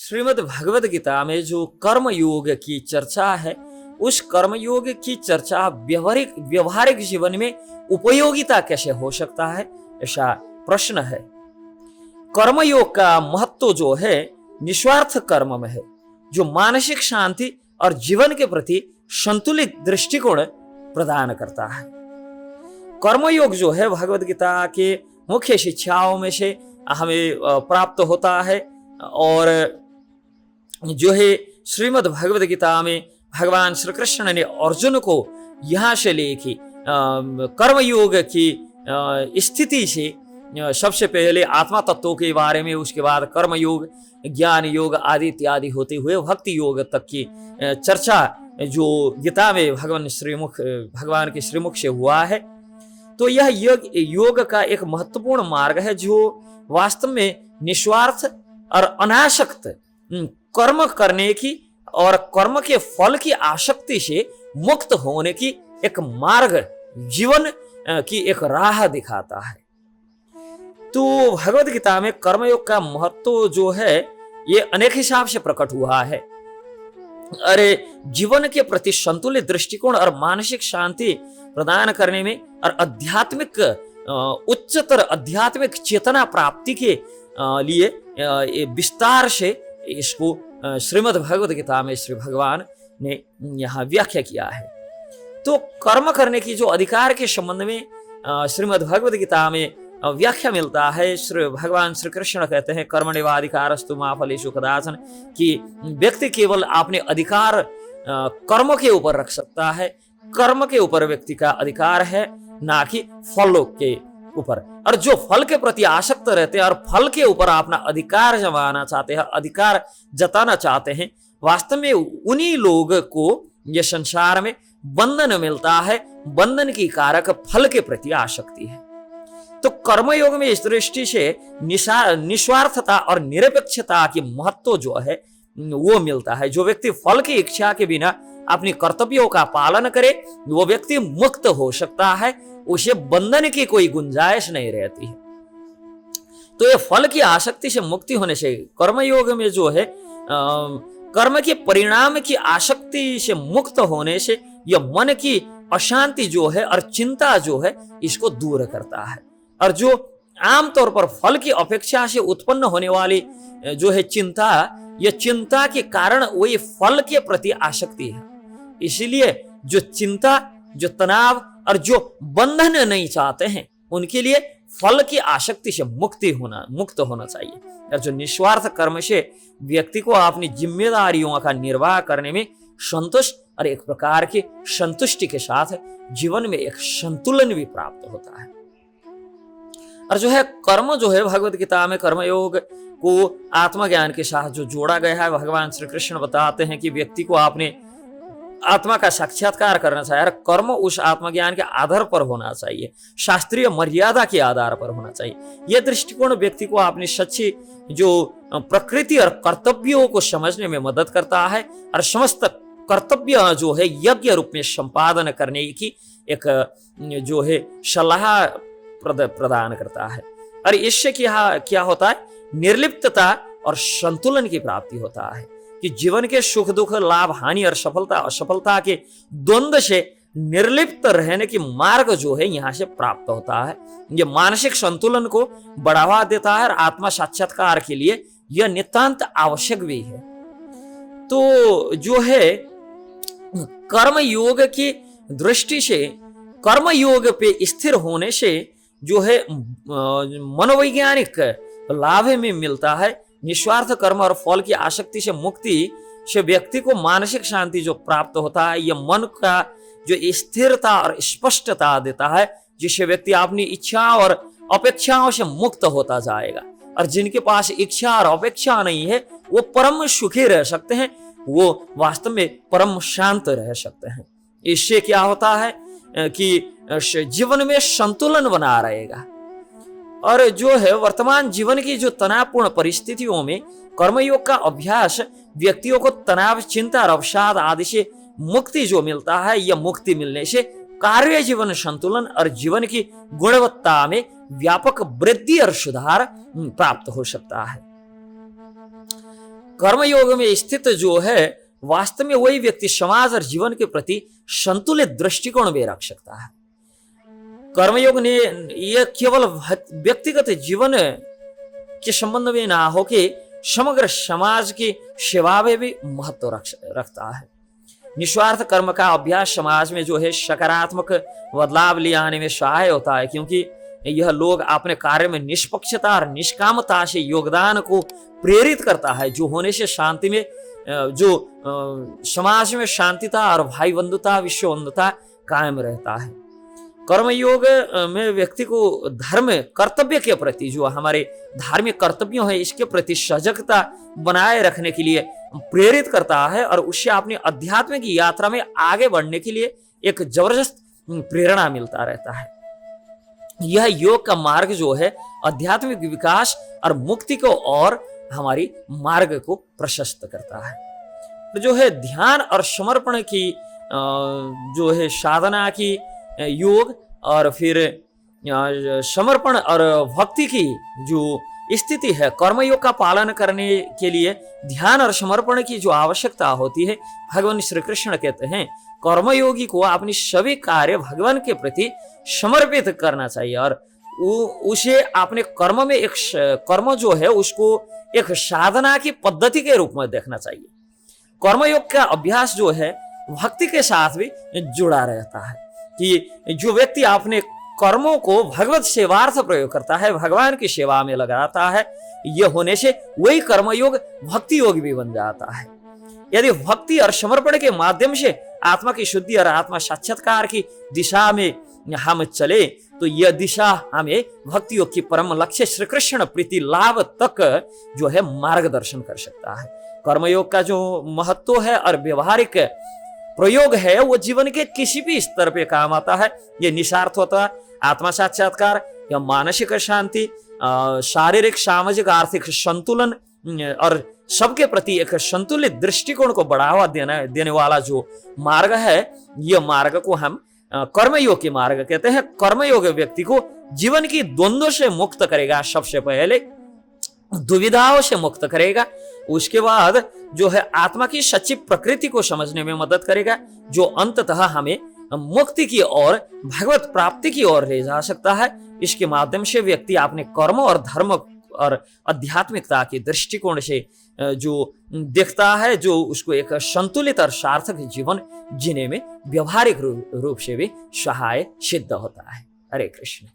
श्रीमद् भगवद गीता में जो कर्म योग की चर्चा है, उस कर्म योग की चर्चा व्यवहारिक जीवन में उपयोगिता कैसे हो सकता है, ऐसा प्रश्न है। कर्म योग का महत्व जो है निस्वार्थ कर्म में है, जो मानसिक शांति और जीवन के प्रति संतुलित दृष्टिकोण प्रदान करता है। कर्मयोग जो है भगवद गीता के मुख्य शिक्षाओं में से हमें प्राप्त होता है और जो है श्रीमद् भगवद गीता में भगवान श्री कृष्ण ने अर्जुन को यहाँ से लेके कर्मयोग की स्थिति से सबसे पहले आत्मा तत्वों के बारे में, उसके बाद कर्मयोग, ज्ञान योग आदि इत्यादि होते हुए भक्ति योग तक की चर्चा जो गीता में भगवान के श्रीमुख से हुआ है। तो यह योग का एक महत्वपूर्ण मार्ग है जो वास्तव में निस्वार्थ और अनासक्त कर्म करने की और कर्म के फल की आसक्ति से मुक्त होने की एक मार्ग, जीवन की एक राह दिखाता है। तो भगवद गीता में कर्मयोग का महत्व जो है ये अनेक हिसाब से प्रकट हुआ है। अरे जीवन के प्रति संतुलित दृष्टिकोण और मानसिक शांति प्रदान करने में और आध्यात्मिक उच्चतर आध्यात्मिक चेतना प्राप्ति के लिए विस्तार से इसको श्रीमद् भगवद गीता में श्री भगवान ने यहाँ व्याख्या किया है। तो कर्म करने की जो अधिकार के संबंध में श्रीमद् भगवद गीता में व्याख्या मिलता है। श्री भगवान श्री कृष्ण कहते हैं कर्मण्येवाधिकारस्तु मा फलेषु कदाचन, कि व्यक्ति केवल अपने अधिकार कर्म के ऊपर रख सकता है। कर्म के ऊपर व्यक्ति का अधिकार है, ना कि फलों के ऊपर। और जो फल के प्रति आसक्त रहते हैं और फल के ऊपर अपना अधिकार जमाना चाहते हैं, अधिकार जताना चाहते हैं, वास्तव में उन्हीं लोग को ये संसार में बंधन मिलता है। बंधन की कारक फल के प्रति आसक्ति है। तो कर्मयोग में इस दृष्टि से निस्वार्थता और निरपेक्षता की महत्व जो है वो मिलता है। जो व्यक्ति फल की इच्छा के बिना अपनी कर्तव्यों का पालन करे, वो व्यक्ति मुक्त हो सकता है, उसे बंधन की कोई गुंजाइश नहीं रहती है। तो ये फल की आसक्ति से मुक्ति होने से, कर्मयोग में जो है कर्म के परिणाम की आसक्ति से मुक्त होने से यह मन की अशांति जो है और चिंता जो है इसको दूर करता है। और जो आमतौर पर फल की अपेक्षा से उत्पन्न होने वाली जो है चिंता, यह चिंता के कारण वही फल के प्रति आसक्ति है। इसीलिए जो चिंता, जो तनाव और जो बंधन नहीं चाहते हैं, उनके लिए फल की आसक्ति से मुक्त होना चाहिए। और जो निस्वार्थ कर्म से व्यक्ति को अपनी जिम्मेदारियों का निर्वाह करने में संतोष और एक प्रकार की संतुष्टि के साथ जीवन में एक संतुलन भी प्राप्त होता है। और जो है कर्म जो है भगवद गीता में कर्मयोग को आत्मज्ञान के साथ जो जोड़ा गया है, भगवान श्री कृष्ण बताते हैं कि व्यक्ति को अपने आत्मा का साक्षात्कार करना चाहिए और कर्म उस आत्मज्ञान के आधार पर होना चाहिए, शास्त्रीय मर्यादा के आधार पर होना चाहिए। यह दृष्टिकोण व्यक्ति को अपनी सच्ची जो प्रकृति और कर्तव्यों को समझने में मदद करता है और समस्त कर्तव्य जो है यज्ञ रूप में संपादन करने की एक जो है सलाह प्रदान करता है। और इससे क्या होता है, निर्लिप्तता और संतुलन की प्राप्ति होता है कि जीवन के सुख दुख, लाभ हानि और सफलता असफलता के द्वंद्व से निर्लिप्त रहने की मार्ग जो है यहाँ से प्राप्त होता है। ये मानसिक संतुलन को बढ़ावा देता है और आत्मा साक्षात्कार के लिए यह नितांत आवश्यक भी है। तो जो है कर्म योग की दृष्टि से, कर्म योग पे स्थिर होने से जो है मनोवैज्ञानिक लाभ में मिलता है। निस्वार्थ कर्म और फल की आसक्ति से मुक्ति से व्यक्ति को मानसिक शांति जो प्राप्त होता है, यह मन का जो स्थिरता और स्पष्टता देता है, जिससे व्यक्ति अपनी इच्छा और अपेक्षाओं से मुक्त होता जाएगा। और जिनके पास इच्छा और अपेक्षा नहीं है, वो परम सुखी रह सकते हैं, वो वास्तव में परम शांत रह सकते हैं। इससे क्या होता है कि जीवन में संतुलन बना रहेगा। और जो है वर्तमान जीवन की जो तनावपूर्ण परिस्थितियों में कर्मयोग का अभ्यास व्यक्तियों को तनाव, चिंता और अवसाद आदि से मुक्ति जो मिलता है, यह मुक्ति मिलने से कार्य जीवन संतुलन और जीवन की गुणवत्ता में व्यापक वृद्धि और सुधार प्राप्त हो सकता है। कर्मयोग में स्थित जो है वास्तव में वही व्यक्ति समाज और जीवन के प्रति संतुलित दृष्टिकोण में रख सकता है। कर्मयोग ने यह केवल व्यक्तिगत जीवन के संबंध में ना हो कि समग्र समाज की सेवा में भी महत्व रखता है। निस्वार्थ कर्म का अभ्यास समाज में जो है सकारात्मक बदलाव ले आने में सहाय होता है, क्योंकि यह लोग अपने कार्य में निष्पक्षता और निष्कामता से योगदान को प्रेरित करता है, जो होने से शांति में समाज में शांतिता और भाई बंधुता विश्व बंधुता कायम रहता है। कर्मयोग में व्यक्ति को धर्म कर्तव्य के प्रति जो हमारे धार्मिक कर्तव्यों है इसके प्रति सजगता बनाए रखने के लिए प्रेरित करता है और उससे अपनी आध्यात्मिक यात्रा में आगे बढ़ने के लिए एक जबरदस्त प्रेरणा मिलता रहता है। यह योग का मार्ग जो है आध्यात्मिक विकास और मुक्ति को और हमारी मार्ग को प्रशस्त करता है। तो जो है ध्यान और समर्पण की जो है साधना की योग और फिर समर्पण और भक्ति की जो स्थिति है, कर्मयोग का पालन करने के लिए ध्यान और समर्पण की जो आवश्यकता होती है, भगवान श्री कृष्ण कहते हैं कर्मयोगी को अपनी सभी कार्य भगवान के प्रति समर्पित करना चाहिए और उसे अपने कर्म में एक कर्म जो है उसको एक साधना की पद्धति के रूप में देखना चाहिए। कर्मयोग का अभ्यास जो है भक्ति के साथ भी जुड़ा रहता है कि जो व्यक्ति अपने कर्मों को भगवत सेवार्थ प्रयोग करता है, भगवान की सेवा में लगाता है, यह होने से वही कर्मयोग भक्ति योग भी बन जाता है। यदि भक्ति और समर्पण के माध्यम से आत्मा की शुद्धि और आत्मा साक्षात्कार की दिशा में हम चले तो यह दिशा हमें भक्ति योग की परम लक्ष्य श्री कृष्ण प्रीति लाभ तक जो है मार्गदर्शन कर सकता है। कर्मयोग का जो महत्व है और व्यवहारिक प्रयोग है वो जीवन के किसी भी स्तर पे काम आता है। ये निस्वार्थ होता है, आत्मा साक्षात्कार या मानसिक शांति, शारीरिक सामाजिक आर्थिक संतुलन और सबके प्रति एक संतुलित दृष्टिकोण को बढ़ावा देने वाला जो मार्ग है, यह मार्ग को हम कर्मयोग के मार्ग कहते हैं। कर्मयोग व्यक्ति को जीवन की द्वंद्व से मुक्त करेगा, सबसे पहले दुविधाओं से मुक्त करेगा, उसके बाद जो है आत्मा की सच्ची प्रकृति को समझने में मदद करेगा, जो अंततः हमें मुक्ति की ओर भगवत प्राप्ति की ओर ले जा सकता है। इसके माध्यम से व्यक्ति अपने कर्म और धर्म और आध्यात्मिकता के दृष्टिकोण से जो देखता है, जो उसको एक संतुलित और सार्थक जीवन जीने में व्यवहारिक रूप से भी सहाय सिद्ध होता है। हरे कृष्ण।